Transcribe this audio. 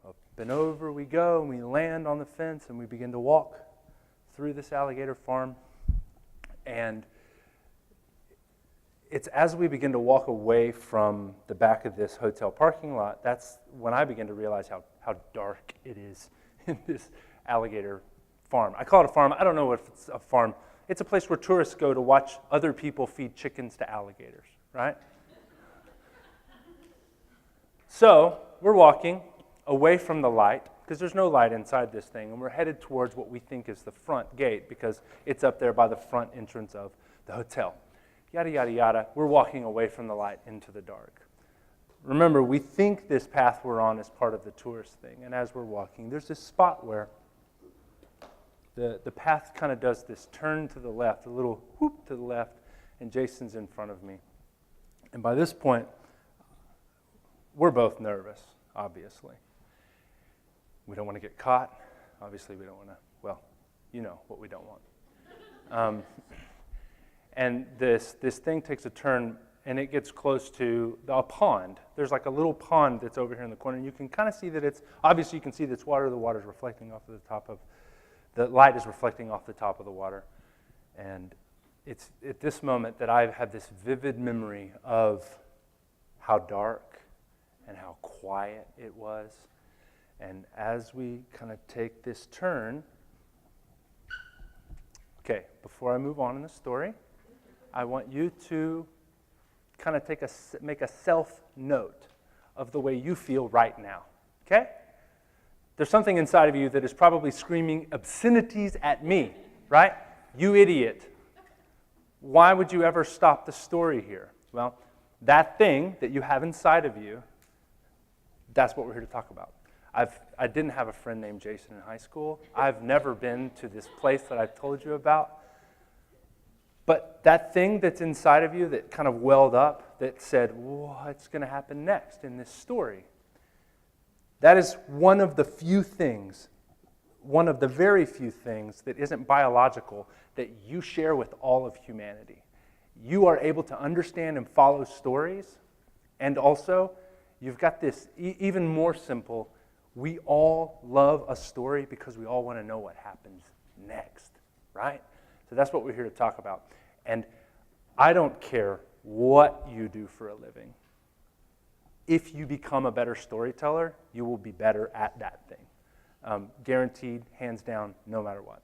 Up and over we go, and we land on the fence, and we begin to walk through this alligator farm. And it's as we begin to walk away from the back of this hotel parking lot, that's when I begin to realize how dark it is in this alligator farm. I call it a farm. I don't know if it's a farm. It's a place where tourists go to watch other people feed chickens to alligators, right? So we're walking away from the light, because there's no light inside this thing, and we're headed towards what we think is the front gate, because it's up there by the front entrance of the hotel. Yada, yada, yada. We're walking away from the light into the dark. Remember, we think this path we're on is part of the tourist thing, and as we're walking, there's this spot where the path kind of does this turn to the left, a little whoop to the left, and Jason's in front of me. And by this point, we're both nervous, obviously. We don't want to get caught. Obviously, we don't want to, well, you know what we don't want. And this thing takes a turn, and it gets close to a pond. There's like a little pond that's over here in the corner, and you can kind of see that it's, obviously you can see that it's water. The water's reflecting off of the top of, the light is reflecting off the top of the water. And it's at this moment that I have this vivid memory of how dark and how quiet it was. And as we kind of take this turn, okay, before I move on in the story, I want you to kind of make a self-note of the way you feel right now, okay? There's something inside of you that is probably screaming obscenities at me, right? You idiot. Why would you ever stop the story here? Well, that thing that you have inside of you, that's what we're here to talk about. I didn't have a friend named Jason in high school. I've never been to this place that I've told you about. But that thing that's inside of you that kind of welled up, that said, what's going to happen next in this story? That is one of the few things, one of the very few things that isn't biological that you share with all of humanity. You are able to understand and follow stories, and also you've got this even more simple, we all love a story because we all want to know what happens next, right? So that's what we're here to talk about. And I don't care what you do for a living. If you become a better storyteller, you will be better at that thing. Guaranteed, hands down, no matter what.